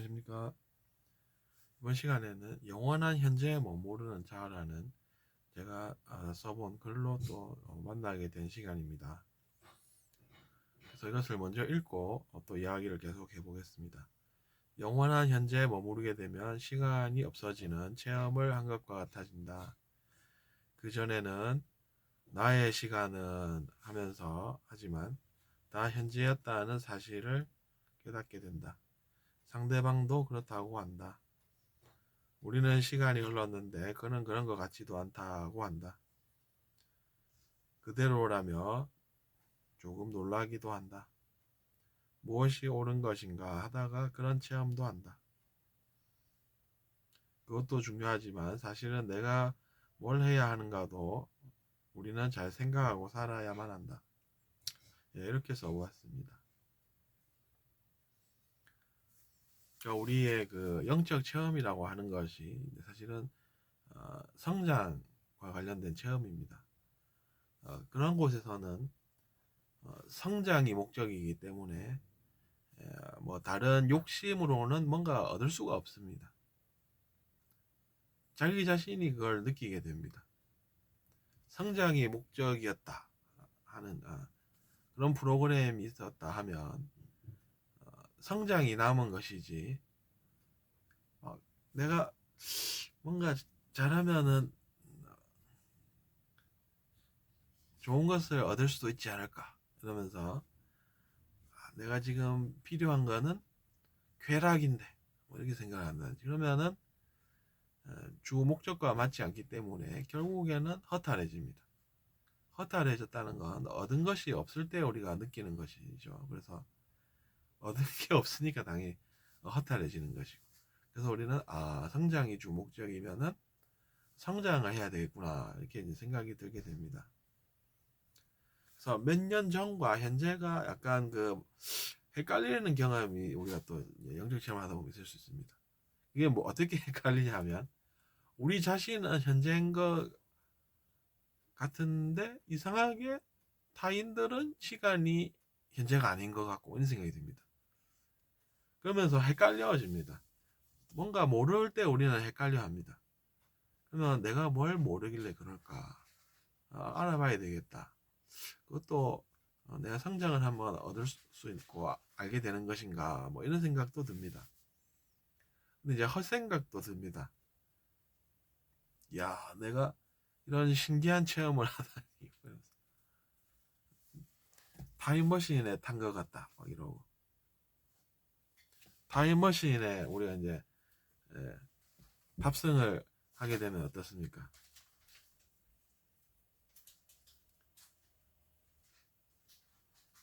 안녕하십니까. 이번 시간에는 영원한 현재에 머무르는 자라는 제가 써본 글로 또 만나게 된 시간입니다. 그래서 이것을 먼저 읽고 또 이야기를 계속 해보겠습니다. 영원한 현재에 머무르게 되면 시간이 없어지는 체험을 한 것과 같아진다. 그전에는 나의 시간은 하면서 하지만 다 현재였다는 사실을 깨닫게 된다. 상대방도 그렇다고 한다. 우리는 시간이 흘렀는데 그는 그런 것 같지도 않다고 한다. 그대로라며 조금 놀라기도 한다. 무엇이 옳은 것인가 하다가 그런 체험도 한다. 그것도 중요하지만 사실은 내가 뭘 해야 하는가도 우리는 잘 생각하고 살아야만 한다. 이렇게 써보았습니다. 그러니까 우리의 그 영적 체험이라고 하는 것이 사실은 성장과 관련된 체험입니다. 그런 곳에서는 성장이 목적이기 때문에 뭐 다른 욕심으로는 뭔가 얻을 수가 없습니다. 자기 자신이 그걸 느끼게 됩니다. 성장이 목적이었다 하는 그런 프로그램이 있었다 하면 성장이 남은 것이지 내가 뭔가 잘하면은 좋은 것을 얻을 수도 있지 않을까 이러면서 내가 지금 필요한 거는 쾌락인데 뭐 이렇게 생각을 한다. 그러면은 주 목적과 맞지 않기 때문에 결국에는 허탈해집니다. 허탈해졌다는 건 얻은 것이 없을 때 우리가 느끼는 것이죠. 그래서 얻은 게 없으니까 당연히 허탈해지는 것이고. 그래서 우리는 성장이 주 목적이면은 성장을 해야 되겠구나 이렇게 이제 생각이 들게 됩니다. 그래서 몇 년 전과 현재가 약간 그 헷갈리는 경험이 우리가 또 영적 체험하다 보면 있을 수 있습니다. 이게 뭐 어떻게 헷갈리냐 하면 우리 자신은 현재인 것 같은데 이상하게 타인들은 시간이 현재가 아닌 것 같고 이런 생각이 듭니다. 그러면서 헷갈려집니다. 뭔가 모를 때 우리는 헷갈려 합니다. 그러면 내가 뭘 모르길래 그럴까? 알아봐야 되겠다. 그것도 내가 성장을 한번 얻을 수 있고 알게 되는 것인가 뭐 이런 생각도 듭니다. 근데 이제 헛생각도 듭니다. 야, 내가 이런 신기한 체험을 하다니. 타임머신에 탄 것 같다. 막 이러고. 타임머신에 우리가 이제 탑승을 하게 되면 어떻습니까?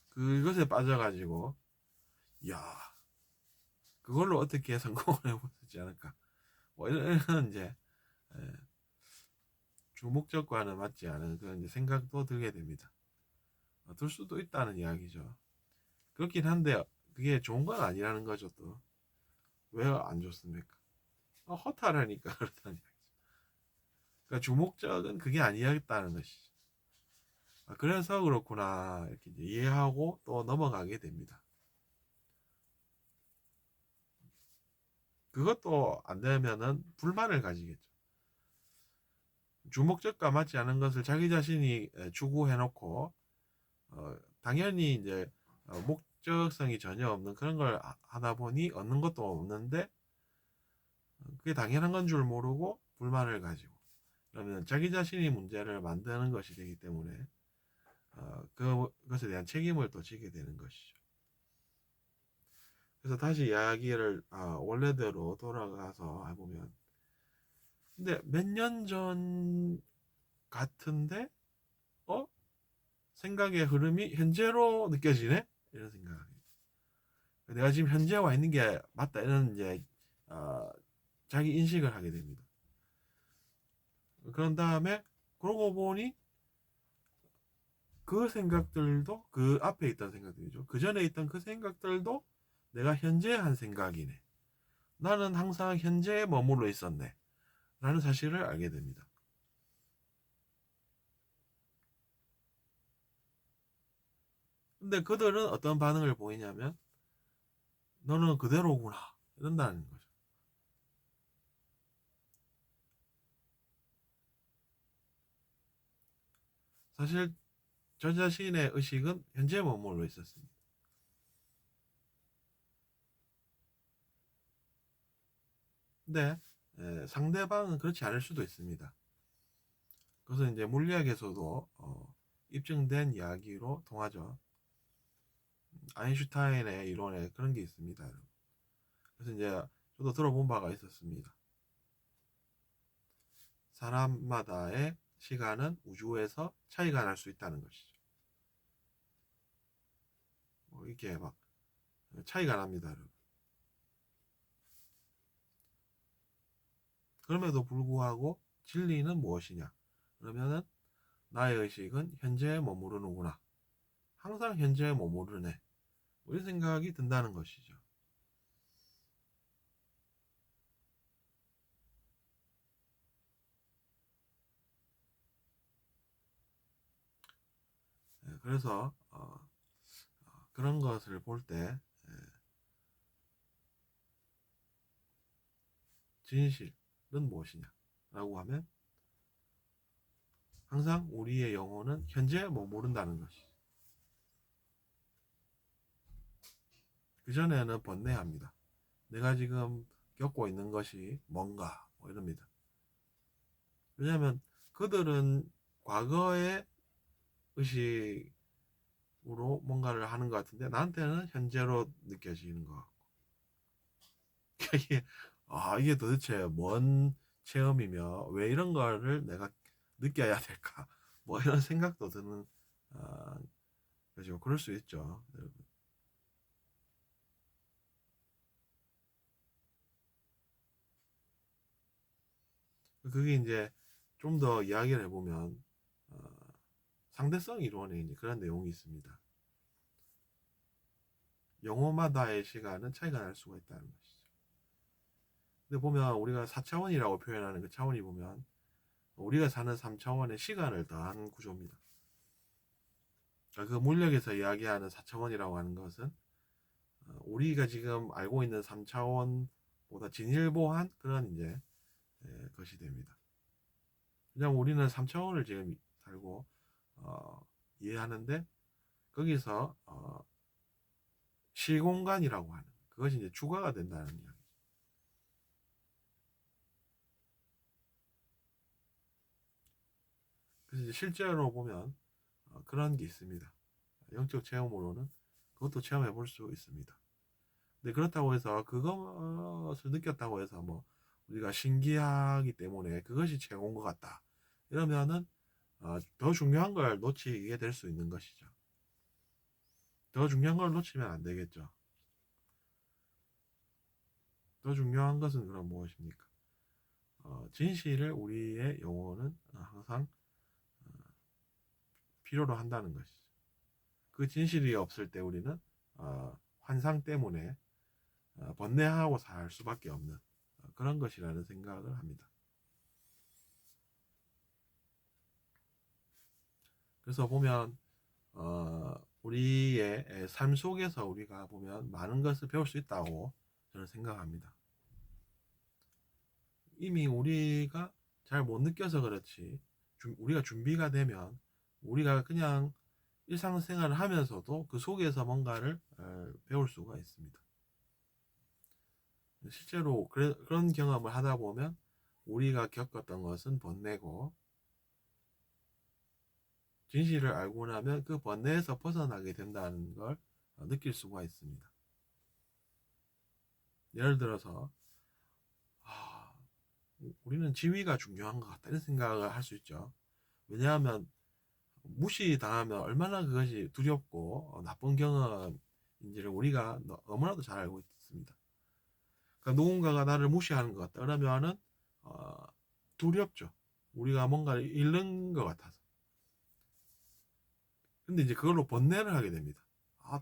그것에 빠져가지고, 야, 그걸로 어떻게 성공을 해볼 수 있지 않을까? 뭐 이런 이제 주목적과는 맞지 않은 그런 이제 생각도 들게 됩니다. 들 수도 있다는 이야기죠. 그렇긴 한데 그게 좋은 건 아니라는 거죠. 또 왜 안 좋습니까? 허탈하니까 그렇다는 이야기죠. 그러니까 주목적은 그게 아니었다는 것이죠. 그래서 그렇구나 이렇게 이제 이해하고 또 넘어가게 됩니다. 그것도 안 되면은 불만을 가지겠죠. 주목적과 맞지 않은 것을 자기 자신이 추구해 놓고 당연히 이제 목적성이 전혀 없는 그런 걸 하다 보니 얻는 것도 없는데 그게 당연한 건 줄 모르고 불만을 가지고 그러면 자기 자신이 문제를 만드는 것이 되기 때문에 그것에 대한 책임을 또 지게 되는 것이죠. 그래서 다시 이야기를 원래대로 돌아가서 해보면 근데 몇 년 전 같은데 생각의 흐름이 현재로 느껴지네 이런 생각이 내가 지금 현재 와 있는 게 맞다 이런 이제 어, 자기 인식을 하게 됩니다. 그런 다음에 그러고 보니 그 생각들도 그 앞에 있던 생각들이죠. 그 전에 있던 그 생각들도 내가 현재 한 생각이네. 나는 항상 현재에 머물러 있었네. 라는 사실을 알게 됩니다. 근데 그들은 어떤 반응을 보이냐면 너는 그대로구나. 이런다는 거죠. 사실 저 자신의 의식은 현재 머물러 있었습니다. 근데 상대방은 그렇지 않을 수도 있습니다. 그것은 이제 물리학에서도 입증된 이야기로 통하죠. 아인슈타인의 이론에 그런 게 있습니다. 그래서 이제 저도 들어본 바가 있었습니다. 사람마다의 시간은 우주에서 차이가 날 수 있다는 것이죠. 이렇게 막 차이가 납니다, 여러분. 그럼에도 불구하고 진리는 무엇이냐? 그러면은 나의 의식은 현재에 머무르는구나. 항상 현재에 머무르네. 이런 생각이 든다는 것이죠. 그래서 그런 것을 볼 때 진실은 무엇이냐라고 하면 항상 우리의 영혼은 현재에 머무른다는 것이죠. 그전에는 번뇌합니다. 내가 지금 겪고 있는 것이 뭔가 이럽니다. 왜냐하면 그들은 과거의 의식으로 뭔가를 하는 것 같은데 나한테는 현재로 느껴지는 것 같고 이게 이게 도대체 뭔 체험이며 왜 이런 거를 내가 느껴야 될까 뭐 이런 생각도 드는 그죠. 그럴 수 있죠, 여러분. 그게 이제 좀 더 이야기를 해보면 상대성 이론에 이제 그런 내용이 있습니다. 영혼마다의 시간은 차이가 날 수가 있다는 것이죠. 근데 보면 우리가 4차원이라고 표현하는 그 차원이 보면 우리가 사는 3차원의 시간을 더한 구조입니다. 그러니까 그 물리학에서 이야기하는 4차원이라고 하는 것은 우리가 지금 알고 있는 3차원보다 진일보한 그런 이제 것이 됩니다. 그냥 우리는 3차원을 지금 살고 이해하는데 거기서 시공간이라고 하는 그것이 이제 주가가 된다는 이야기죠. 그래서 이제 실제로 보면 그런 게 있습니다. 영적 체험으로는 그것도 체험해 볼 수 있습니다. 근데 그렇다고 해서 그것을 느꼈다고 해서 뭐 우리가 신기하기 때문에 그것이 최고인 것 같다. 이러면은 더 중요한 걸 놓치게 될 수 있는 것이죠. 더 중요한 걸 놓치면 안 되겠죠. 더 중요한 것은 그럼 무엇입니까? 진실을 우리의 영혼은 항상 필요로 한다는 것이죠. 그 진실이 없을 때 우리는 환상 때문에 번뇌하고 살 수밖에 없는 그런 것이라는 생각을 합니다. 그래서 보면 우리의 삶 속에서 우리가 보면 많은 것을 배울 수 있다고 저는 생각합니다. 이미 우리가 잘 못 느껴서 그렇지 우리가 준비가 되면 우리가 그냥 일상생활을 하면서도 그 속에서 뭔가를 배울 수가 있습니다. 실제로 그런 경험을 하다 보면 우리가 겪었던 것은 번뇌고 진실을 알고 나면 그 번뇌에서 벗어나게 된다는 걸 느낄 수가 있습니다. 예를 들어서 우리는 지위가 중요한 것 같다 이런 생각을 할 수 있죠. 왜냐하면 무시당하면 얼마나 그것이 두렵고 나쁜 경험인지를 우리가 너무나도 잘 알고 있습니다. 그러니까 누군가가 나를 무시하는 것 같다 그러면은 두렵죠. 우리가 뭔가를 잃는 것 같아서. 근데 이제 그걸로 번뇌를 하게 됩니다.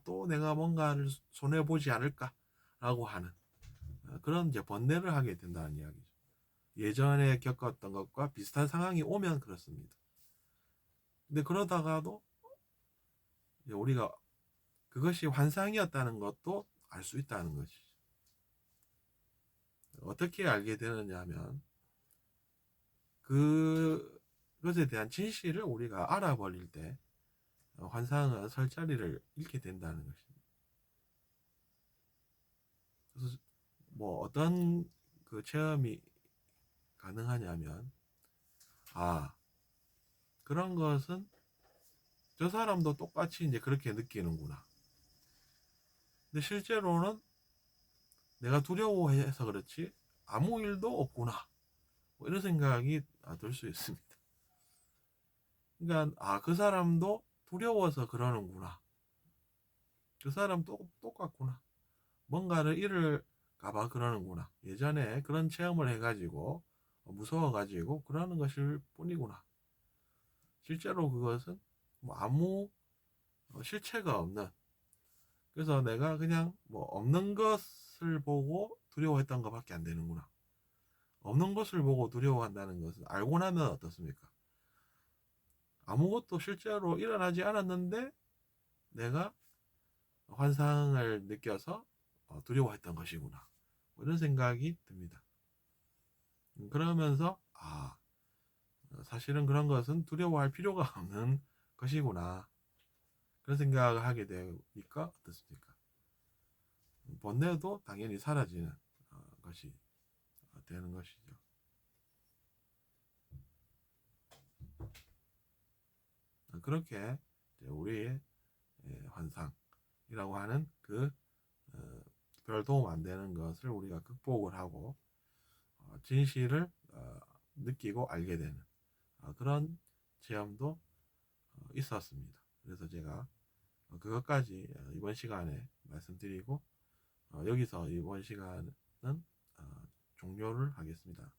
또 내가 뭔가를 손해보지 않을까라고 하는 그런 이제 번뇌를 하게 된다는 이야기죠. 예전에 겪었던 것과 비슷한 상황이 오면 그렇습니다. 근데 그러다가도 우리가 그것이 환상이었다는 것도 알 수 있다는 것이죠. 어떻게 알게 되느냐 하면 그것에 대한 진실을 우리가 알아버릴 때 환상은 설 자리를 잃게 된다는 것입니다. 그래서 뭐 어떤 그 체험이 가능하냐면, 아, 그런 것은 저 사람도 똑같이 이제 그렇게 느끼는구나. 근데 실제로는 내가 두려워해서 그렇지 아무 일도 없구나. 뭐 이런 생각이 들 수 있습니다. 그러니까 그 사람도 두려워서 그러는구나. 그 사람도 똑같구나. 뭔가를 잃을까봐 그러는구나. 예전에 그런 체험을 해가지고 무서워가지고 그러는 것일 뿐이구나. 실제로 그것은 뭐 아무 실체가 없는, 그래서 내가 그냥 뭐 없는 것을 보고 두려워했던 것밖에 안 되는구나. 없는 것을 보고 두려워한다는 것은 알고 나면 어떻습니까? 아무것도 실제로 일어나지 않았는데 내가 환상을 느껴서 두려워했던 것이구나. 뭐 이런 생각이 듭니다. 그러면서 사실은 그런 것은 두려워할 필요가 없는 것이구나. 그런 생각을 하게 되니까 어떻습니까? 번뇌도 당연히 사라지는 것이 되는 것이죠. 그렇게 우리의 환상이라고 하는 별 도움 안 되는 것을 우리가 극복을 하고 진실을 느끼고 알게 되는 그런 체험도 있었습니다. 그래서 제가 그것까지 이번 시간에 말씀드리고 여기서 이번 시간은 종료를 하겠습니다.